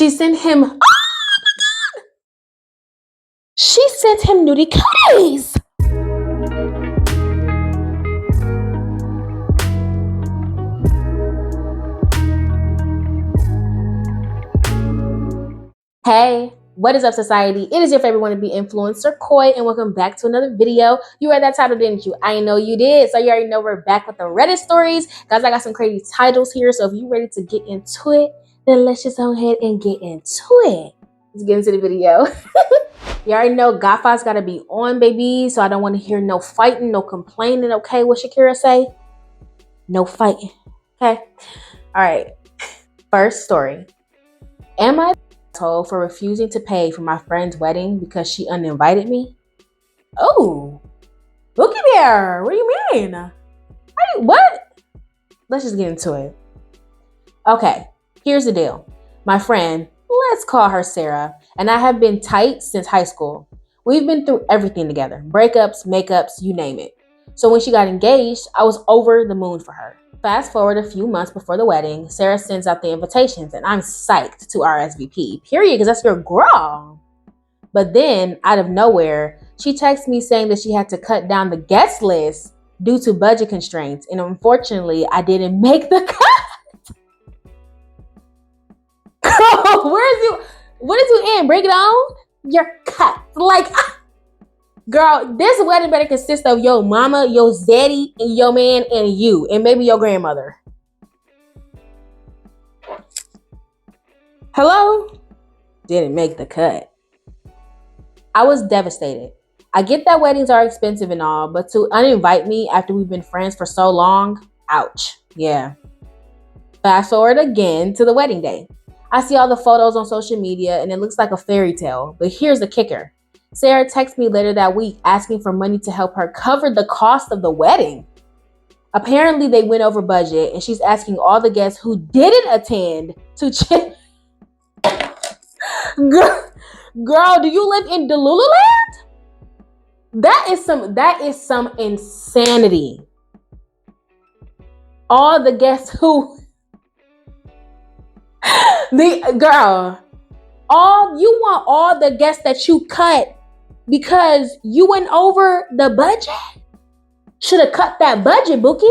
She sent him. Oh, she sent him nudie cookies. Hey, what is up, society? It is your favorite wannabe influencer, Koi, and welcome back to another video. You read that title, didn't you? I know you did. So you already know we're back with the Reddit stories. Guys, I got some crazy titles here. So if you're ready to get into it, then let's just go ahead and get into it. Let's get into the video. You already know Godfather's got to be on, baby. So I don't want to hear no fighting, no complaining. Okay, what Shakira say? No fighting. Okay. All right. First story. Am I told for refusing to pay for my friend's wedding because she uninvited me? Oh, Bookie Bear, what do you mean? Hey, what? Let's just get into it. Okay, here's the deal. My friend, let's call her Sarah, and I have been tight since high school. We've been through everything together, breakups, makeups, you name it. So when she got engaged, I was over the moon for her. Fast forward a few months before the wedding, Sarah sends out the invitations and I'm psyched to RSVP, period, because that's your girl. But then, out of nowhere, she texts me saying that she had to cut down the guest list due to budget constraints, and unfortunately, I didn't make the cut. What is you in? Break it on? You're cut. Like, girl, this wedding better consist of your mama, your daddy, and your man, and you, and maybe your grandmother. Hello? Didn't make the cut. I was devastated. I get that weddings are expensive and all, but to uninvite me after we've been friends for so long, ouch. Yeah. Fast forward again to the wedding day. I see all the photos on social media and it looks like a fairy tale, but here's the kicker. Sarah texted me later that week asking for money to help her cover the cost of the wedding. Apparently they went over budget and she's asking all the guests who didn't attend to chip. Girl, do you live in Delululand? That is some insanity. All the guests who you want all the guests that you cut because you went over the budget? Should have cut that budget, Bookie.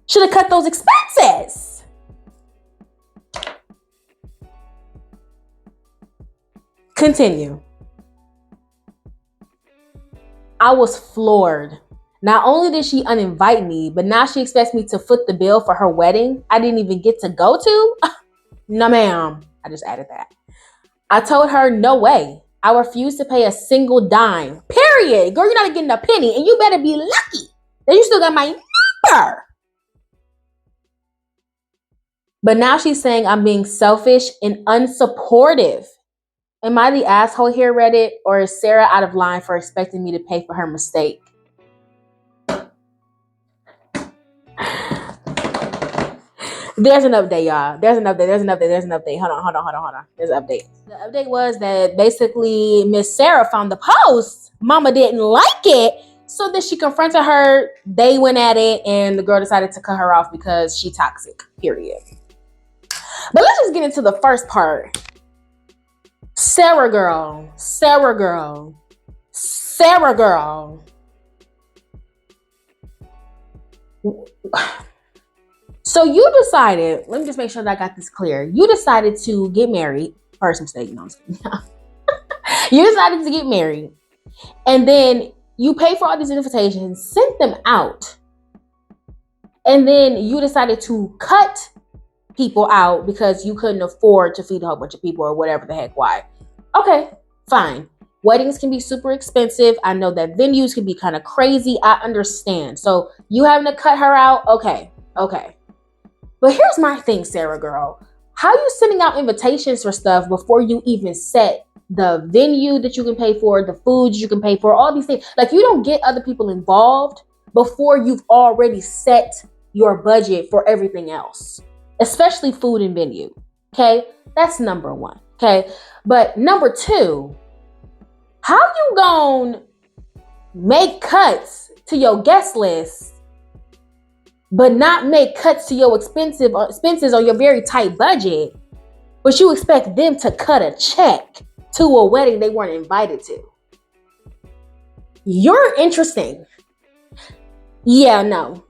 Should have cut those expenses. Continue. I was floored. Not only did she uninvite me, but now she expects me to foot the bill for her wedding I didn't even get to go to? No, ma'am. I just added that. I told her, no way. I refuse to pay a single dime. Period. Girl, you're not getting a penny, and you better be lucky that you still got my number. But now she's saying I'm being selfish and unsupportive. Am I the asshole here, Reddit, or is Sarah out of line for expecting me to pay for her mistake? There's an update, y'all. There's an update. Hold on. There's an update. The update was that basically Miss Sarah found the post. Mama didn't like it. So then she confronted her. They went at it and the girl decided to cut her off because she toxic, period. But let's just get into the first part. Sarah girl. So you decided, let me just make sure that I got this clear. You decided to get married. First mistake, no, I'm just kidding. You decided to get married. And then you paid for all these invitations, sent them out. And then you decided to cut people out because you couldn't afford to feed a whole bunch of people or whatever the heck, why. Okay, fine. Weddings can be super expensive. I know that venues can be kind of crazy. I understand. So you having to cut her out? Okay. But here's my thing, Sarah girl. How are you sending out invitations for stuff before you even set the venue that you can pay for, the foods you can pay for, all these things? Like, you don't get other people involved before you've already set your budget for everything else, especially food and venue. Okay, that's number one. Okay, but number two, how you gonna make cuts to your guest list but not make cuts to your expenses on your very tight budget But you expect them to cut a check to a wedding they weren't invited to. You're interesting. Yeah, no.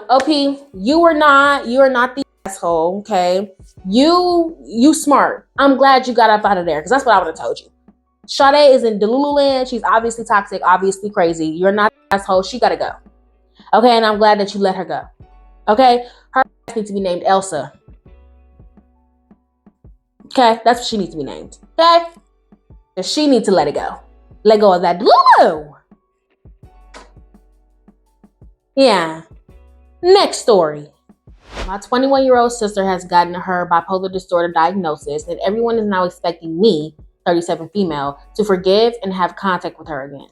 OP, you are not the asshole, okay? You smart. I'm glad you got up out of there, because that's what I would have told you. Sade is in Delulu land. She's obviously toxic, obviously crazy. You're not the asshole. She gotta go. Okay, and I'm glad that you let her go. Okay? Her ass needs to be named Elsa. Okay? That's what she needs to be named. Okay? And she needs to let it go. Let go of that Delulu. Yeah. Next story. My 21-year-old sister has gotten her bipolar disorder diagnosis, and everyone is now expecting me, 37 female, to forgive and have contact with her again.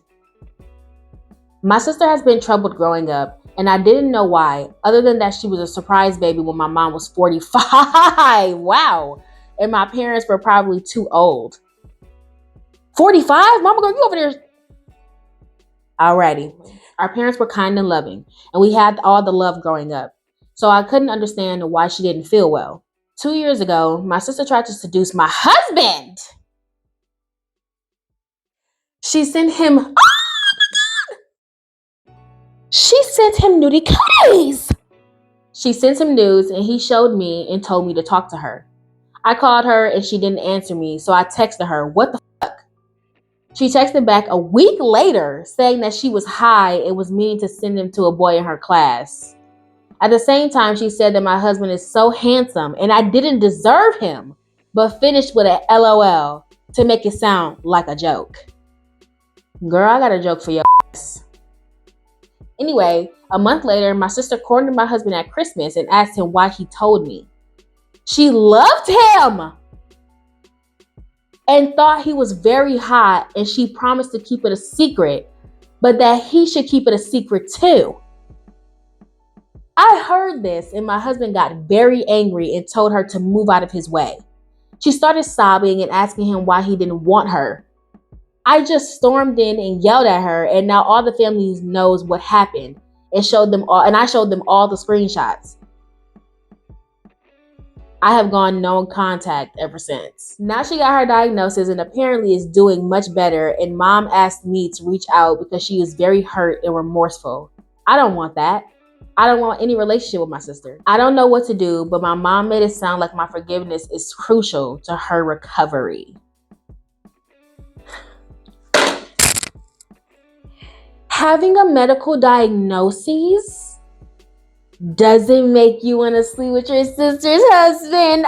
My sister has been troubled growing up, and I didn't know why, other than that she was a surprise baby when my mom was 45. Wow. And my parents were probably too old. 45? Mama girl, you over there. Alrighty. Our parents were kind and loving, and we had all the love growing up. So I couldn't understand why she didn't feel well. 2 years ago, my sister tried to seduce my husband. She sent him, oh my God! She sent him nudie cookies. She sent him nudes and he showed me and told me to talk to her. I called her and she didn't answer me, so I texted her, what the fuck? She texted back a week later saying that she was high and was meaning to send him to a boy in her class. At the same time, she said that my husband is so handsome and I didn't deserve him, but finished with a LOL to make it sound like a joke. Girl, I got a joke for your ass. Anyway, a month later, my sister cornered my husband at Christmas and asked him why he told me. She loved him and thought he was very hot, and she promised to keep it a secret, but that he should keep it a secret too. I heard this and my husband got very angry and told her to move out of his way. She started sobbing and asking him why he didn't want her. I just stormed in and yelled at her, and now all the family knows what happened and showed them all, and I showed them all the screenshots. I have gone no contact ever since. Now she got her diagnosis and apparently is doing much better, and mom asked me to reach out because she is very hurt and remorseful. I don't want that. I don't want any relationship with my sister. I don't know what to do, but my mom made it sound like my forgiveness is crucial to her recovery. Having a medical diagnosis doesn't make you want to sleep with your sister's husband.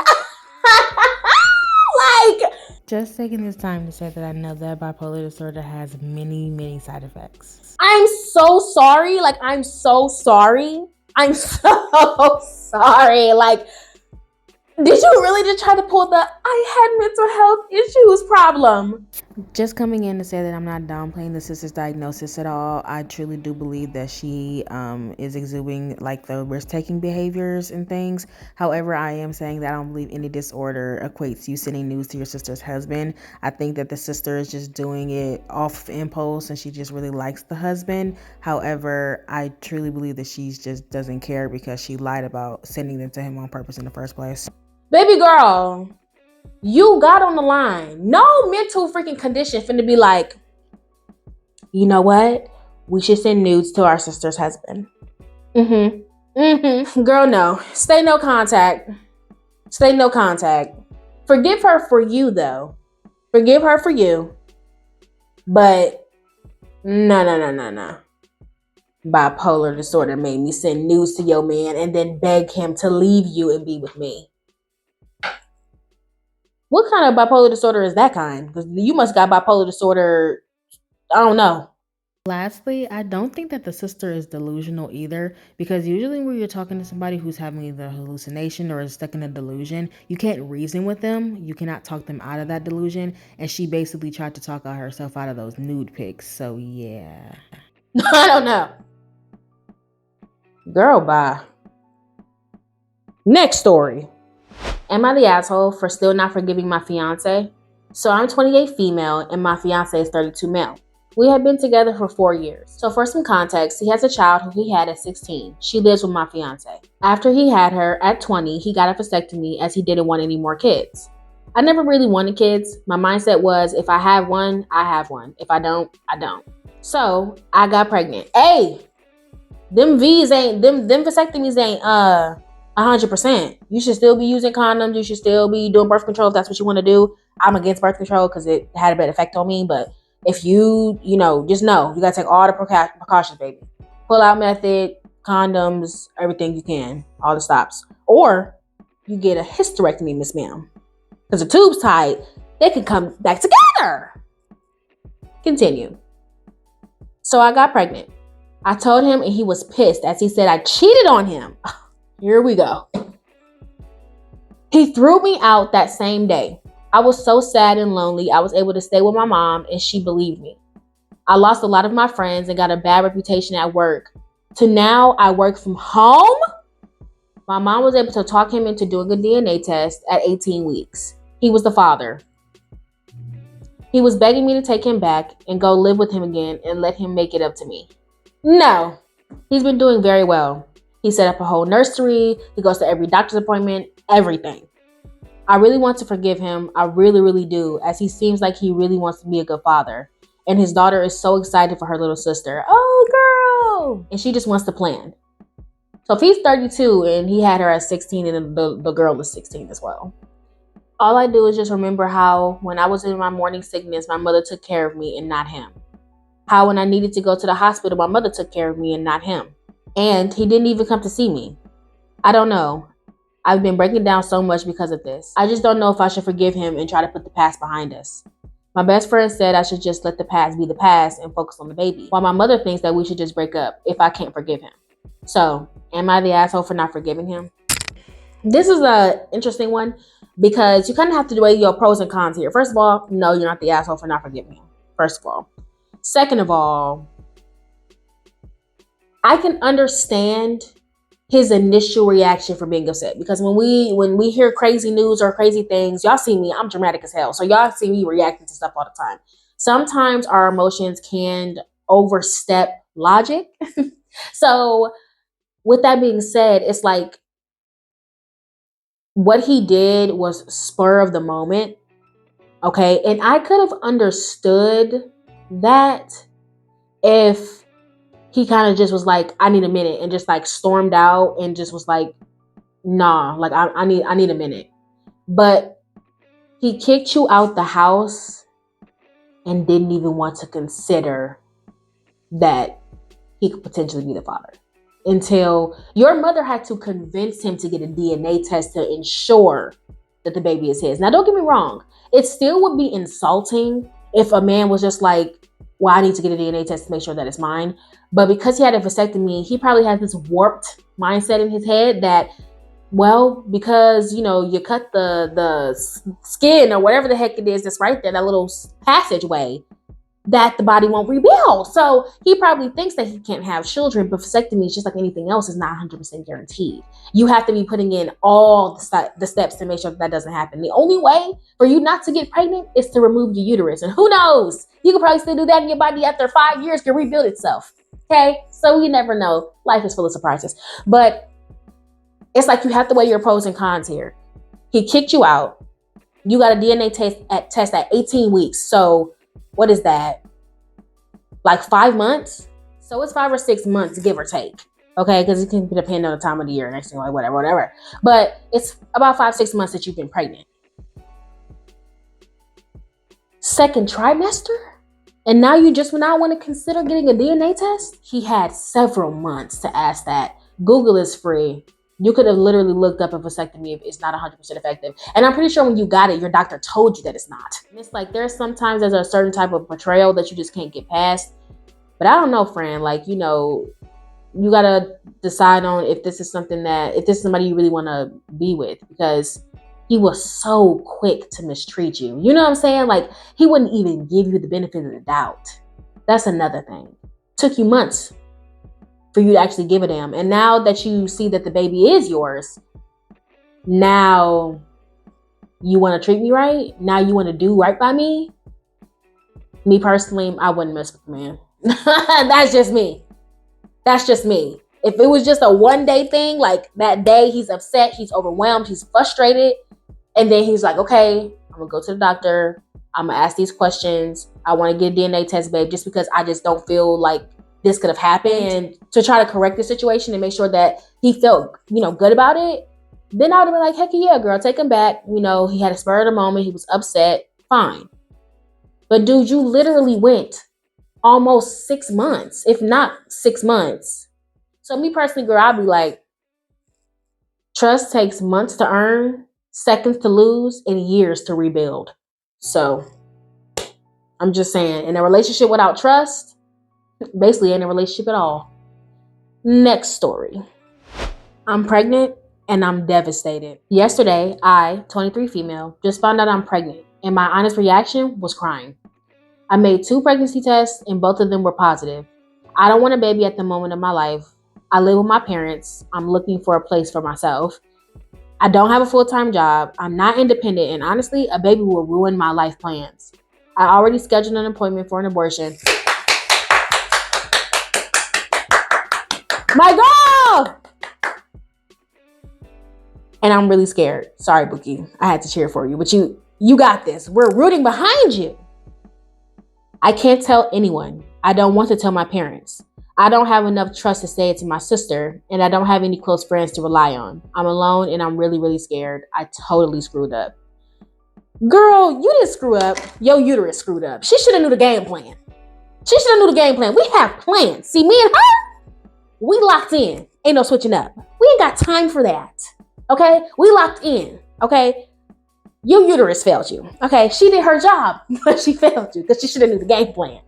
Just taking this time to say that I know that bipolar disorder has many side effects. I'm so sorry. I'm so sorry. I'm so sorry. Did you really just try to pull the I had mental health issues problem? Just coming in to say that I'm not downplaying the sister's diagnosis at all. I truly do believe that she is exuding the risk-taking behaviors and things. However, I am saying that I don't believe any disorder equates you sending news to your sister's husband. I think that the sister is just doing it off impulse and she just really likes the husband. However, I truly believe that she just doesn't care because she lied about sending them to him on purpose in the first place. Baby girl, you got on the line. No mental freaking condition finna be like, you know what? We should send nudes to our sister's husband. Girl, no. Stay no contact. Forgive her for you, though. Forgive her for you. But no. Bipolar disorder made me send nudes to your man and then beg him to leave you and be with me. What kind of bipolar disorder is that kind? Because you must got bipolar disorder, I don't know. Lastly, I don't think that the sister is delusional either, because usually when you're talking to somebody who's having either a hallucination or is stuck in a delusion, you can't reason with them. You cannot talk them out of that delusion. And she basically tried to talk herself out of those nude pics. So yeah. I don't know. Girl, bye. Next story. Am I the asshole for still not forgiving my fiance? So I'm 28 female and my fiance is 32 male. We have been together for 4 years. So for some context, he has a child who he had at 16. She lives with my fiance. After he had her at 20, he got a vasectomy as he didn't want any more kids. I never really wanted kids. My mindset was if I have one, I have one. If I don't, I don't. So I got pregnant. Hey, them vasectomies ain't 100%. You should still be using condoms. You should still be doing birth control if that's what you want to do. I'm against birth control because it had a bad effect on me. But if you just know you gotta take all the precautions, baby. Pull out method, condoms, everything you can, all the stops. Or you get a hysterectomy, Miss Ma'am. Because the tube's tight, they can come back together. Continue. So I got pregnant. I told him and he was pissed as he said I cheated on him. Here we go. He threw me out that same day. I was so sad and lonely. I was able to stay with my mom and she believed me. I lost a lot of my friends and got a bad reputation at work. To now I work from home. My mom was able to talk him into doing a DNA test at 18 weeks. He was the father. He was begging me to take him back and go live with him again and let him make it up to me. No, he's been doing very well. He set up a whole nursery. He goes to every doctor's appointment, everything. I really want to forgive him. I really, really do, as he seems like he really wants to be a good father. And his daughter is so excited for her little sister. Oh, girl! And she just wants to plan. So if he's 32 and he had her at 16 and the girl is 16 as well. All I do is just remember how when I was in my morning sickness, my mother took care of me and not him. How when I needed to go to the hospital, my mother took care of me and not him. And he didn't even come to see me. I don't know. I've been breaking down so much because of this. I just don't know if I should forgive him and try to put the past behind us. My best friend said I should just let the past be the past and focus on the baby. While my mother thinks that we should just break up if I can't forgive him. So, am I the asshole for not forgiving him? This is an interesting one because you kind of have to weigh your pros and cons here. First of all, no, you're not the asshole for not forgiving him. First of all. Second of all, I can understand his initial reaction for being upset because when we hear crazy news or crazy things, y'all see me, I'm dramatic as hell. So y'all see me reacting to stuff all the time. Sometimes our emotions can overstep logic. So with that being said, it's like what he did was spur of the moment. Okay. And I could have understood that if he kind of just was like, I need a minute and just like stormed out and just was like, nah, like I need a minute. But he kicked you out the house and didn't even want to consider that he could potentially be the father. Until your mother had to convince him to get a DNA test to ensure that the baby is his. Now, don't get me wrong. It still would be insulting if a man was just like, well, I need to get a DNA test to make sure that it's mine. But because he had a vasectomy, he probably has this warped mindset in his head that, well, because, you cut the skin or whatever the heck it is that's right there, that little passageway, that the body won't rebuild. So he probably thinks that he can't have children, but vasectomy is just like anything else, is not 100% guaranteed. You have to be putting in all the steps to make sure that doesn't happen. The only way for you not to get pregnant is to remove your uterus. And who knows? You could probably still do that in your body after 5 years, can rebuild itself. Okay? So you never know. Life is full of surprises. But it's like you have to weigh your pros and cons here. He kicked you out. You got a DNA test at 18 weeks. So what is that? Like 5 months? So it's 5 or 6 months, give or take. Okay, because it can depend on the time of the year, next thing, like whatever. But it's about 5-6 months that you've been pregnant. Second trimester? And now you just now want to consider getting a DNA test? He had several months to ask that. Google is free. You could have literally looked up a vasectomy if it's not 100% effective. And I'm pretty sure when you got it, your doctor told you that it's not. And it's like there's sometimes there's a certain type of betrayal that you just can't get past. But I don't know, friend. Like, you got to decide on if this is somebody you really want to be with, because he was so quick to mistreat you. You know what I'm saying? Like, he wouldn't even give you the benefit of the doubt. That's another thing. Took you months for you to actually give a damn. And now that you see that the baby is yours, now you want to treat me right? Now you want to do right by me? Me personally, I wouldn't mess with the man. That's just me. If it was just a 1-day thing, like that day he's upset, he's overwhelmed, he's frustrated, and then he's like, okay, I'm gonna go to the doctor. I'm gonna ask these questions. I want to get a DNA test, babe, just because I just don't feel like this could have happened, and to try to correct the situation and make sure that he felt, good about it. Then I would have been like, heck yeah, girl, take him back. He had a spur of the moment. He was upset. Fine. But dude, you literally went almost 6 months, if not 6 months. So me personally, girl, I'd be like, trust takes months to earn, seconds to lose, and years to rebuild. So I'm just saying, in a relationship without trust, basically ain't a relationship at all. Next story. I'm pregnant and I'm devastated. Yesterday, I, 23 female, just found out I'm pregnant, and my honest reaction was crying. I made 2 pregnancy tests and both of them were positive. I don't want a baby at the moment of my life. I live with my parents. I'm looking for a place for myself. I don't have a full-time job. I'm not independent, and honestly, a baby will ruin my life plans. I already scheduled an appointment for an abortion. My girl! And I'm really scared. Sorry, Bookie. I had to cheer for you, but you got this. We're rooting behind you. I can't tell anyone. I don't want to tell my parents. I don't have enough trust to say it to my sister, and I don't have any close friends to rely on. I'm alone and I'm really, really scared. I totally screwed up. Girl, you didn't screw up. Your uterus screwed up. She should have knew the game plan. We have plans. See, me and her, we locked in. Ain't no switching up. We ain't got time for that. Okay? We locked in. Okay? Your uterus failed you. Okay? She did her job, but she failed you because she should have knew the game plan.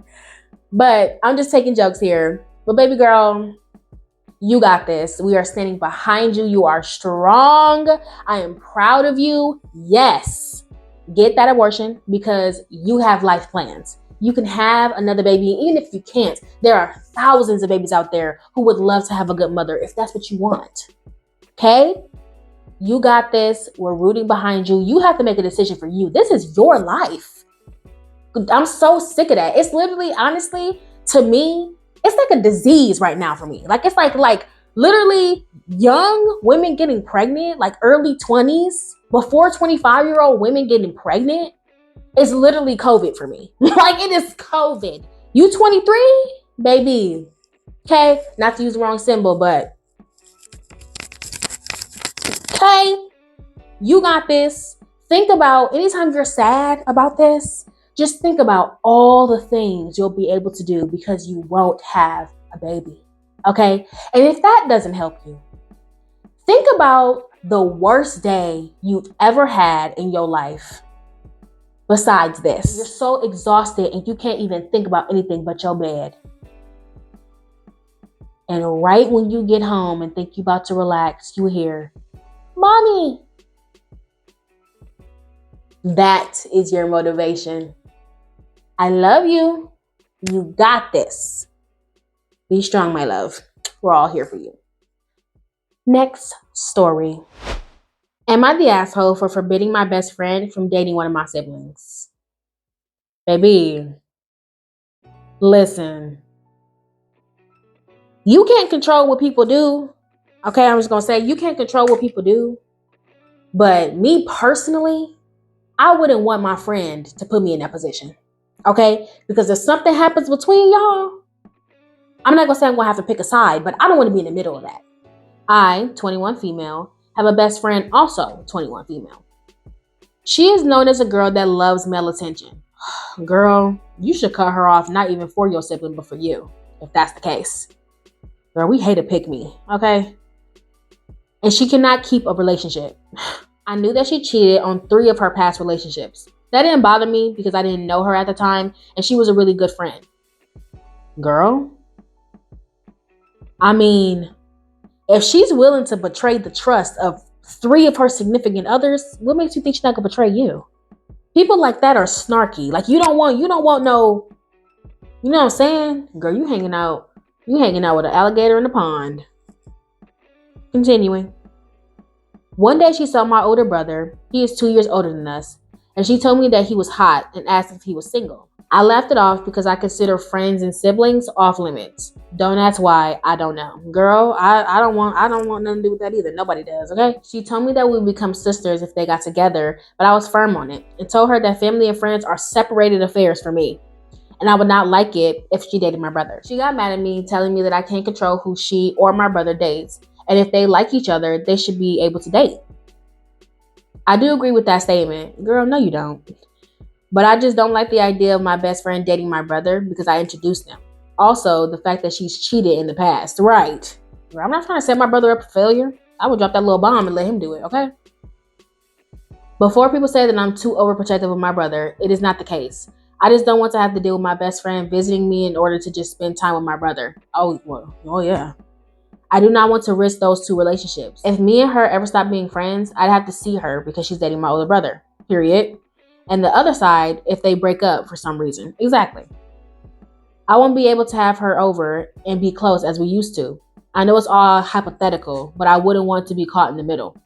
But I'm just taking jokes here. But baby girl, you got this. We are standing behind you. You are strong. I am proud of you. Yes. Get that abortion because you have life plans. You can have another baby. Even if you can't, there are thousands of babies out there who would love to have a good mother if that's what you want. Okay? You got this. We're rooting behind you. You have to make a decision for you. This is your life. I'm so sick of that. It's literally, honestly, to me, it's like a disease right now for me. Like, it's like literally young women getting pregnant, like early 20s, before 25-year-old women getting pregnant. It's literally COVID for me. Like, it is COVID. You 23, baby. Okay? Not to use the wrong symbol, but okay? You got this. Think about, anytime you're sad about this, just think about all the things you'll be able to do because you won't have a baby. Okay? And if that doesn't help you, think about the worst day you've ever had in your life besides this. You're so exhausted and you can't even think about anything but your bed. And right when you get home and think you're about to relax, you hear, "Mommy." That is your motivation. I love you. You got this. Be strong, my love. We're all here for you. Next story. Am I the asshole for forbidding my best friend from dating one of my siblings? Baby, listen. You can't control what people do. Okay, I'm just going to say you can't control what people do. But me personally, I wouldn't want my friend to put me in that position. Okay? Because if something happens between y'all, I'm not going to say I'm going to have to pick a side, but I don't want to be in the middle of that. I, 21 female, have a best friend, also 21 female. She is known as a girl that loves male attention. Girl, you should cut her off, not even for your sibling, but for you, if that's the case. Girl, we hate to pick me, okay? And she cannot keep a relationship. I knew that she cheated on 3 of her past relationships. That didn't bother me because I didn't know her at the time, and she was a really good friend. Girl, I mean, if she's willing to betray the trust of 3 of her significant others, what makes you think she's not gonna betray you? People like that are snarky. Like, you don't want no, you know what I'm saying? Girl, you hanging out with an alligator in the pond. Continuing. One day she saw my older brother. He is 2 years older than us. And she told me that he was hot and asked if he was single. I laughed it off because I consider friends and siblings off limits. Don't ask why, I don't know. Girl, I don't want nothing to do with that either. Nobody does, okay? She told me that we would become sisters if they got together, but I was firm on it and told her that family and friends are separated affairs for me. And I would not like it if she dated my brother. She got mad at me, telling me that I can't control who she or my brother dates. And if they like each other, they should be able to date. I do agree with that statement. Girl, no you don't. But I just don't like the idea of my best friend dating my brother because I introduced them. Also, the fact that she's cheated in the past. Right. I'm not trying to set my brother up for failure. I would drop that little bomb and let him do it, okay? Before people say that I'm too overprotective of my brother, it is not the case. I just don't want to have to deal with my best friend visiting me in order to just spend time with my brother. Oh yeah. I do not want to risk those two relationships. If me and her ever stop being friends, I'd have to see her because she's dating my older brother. Period. And the other side, if they break up for some reason. Exactly. I won't be able to have her over and be close as we used to. I know it's all hypothetical, but I wouldn't want to be caught in the middle.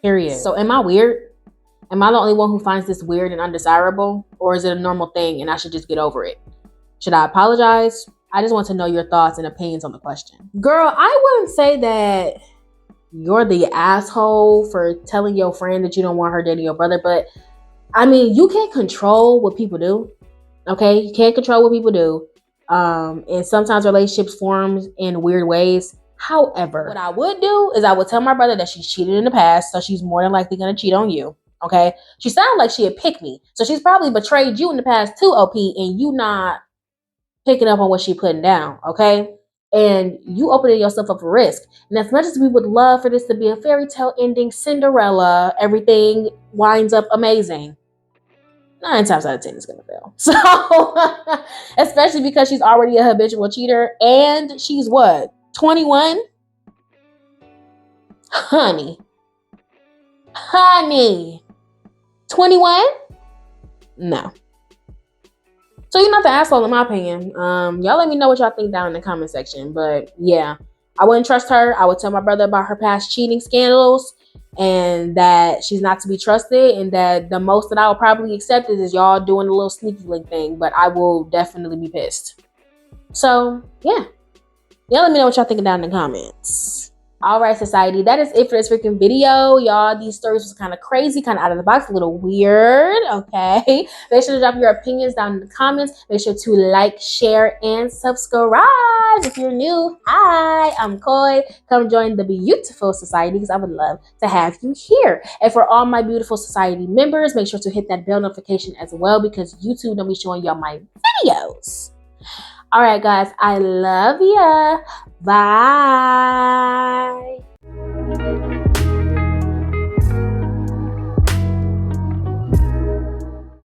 Period. So am I weird? Am I the only one who finds this weird and undesirable? Or is it a normal thing and I should just get over it? Should I apologize? I just want to know your thoughts and opinions on the question. Girl, I wouldn't say that you're the asshole for telling your friend that you don't want her dating your brother, but I mean, you can't control what people do. Okay? You can't control what people do. And sometimes relationships form in weird ways. However, what I would do is I would tell my brother that she's cheated in the past, so she's more than likely going to cheat on you. Okay? She sounds like she had picked me. So she's probably betrayed you in the past too, OP, and you not picking up on what she's putting down. Okay? And you opening yourself up for risk. And as much as we would love for this to be a fairy tale ending, Cinderella, everything winds up amazing. 9 times out of 10 is gonna fail. So, especially because she's already a habitual cheater and she's what, 21? Honey, 21? No. So you're not the asshole in my opinion. Y'all let me know what y'all think down in the comment section. But yeah, I wouldn't trust her. I would tell my brother about her past cheating scandals and that she's not to be trusted, and that the most that I will probably accept is y'all doing a little sneaky link thing, but I will definitely be pissed. So yeah, y'all let me know what y'all thinking down in the comments. All right, society, that is it for this freaking video. Y'all, these stories was kind of crazy, kind of out of the box, a little weird, okay? Make sure to drop your opinions down in the comments. Make sure to like, share, and subscribe if you're new. Hi, I'm Koi. Come join the beautiful society because I would love to have you here. And for all my beautiful society members, make sure to hit that bell notification as well because YouTube don't be showing y'all my videos. All right, guys, I love ya. Bye.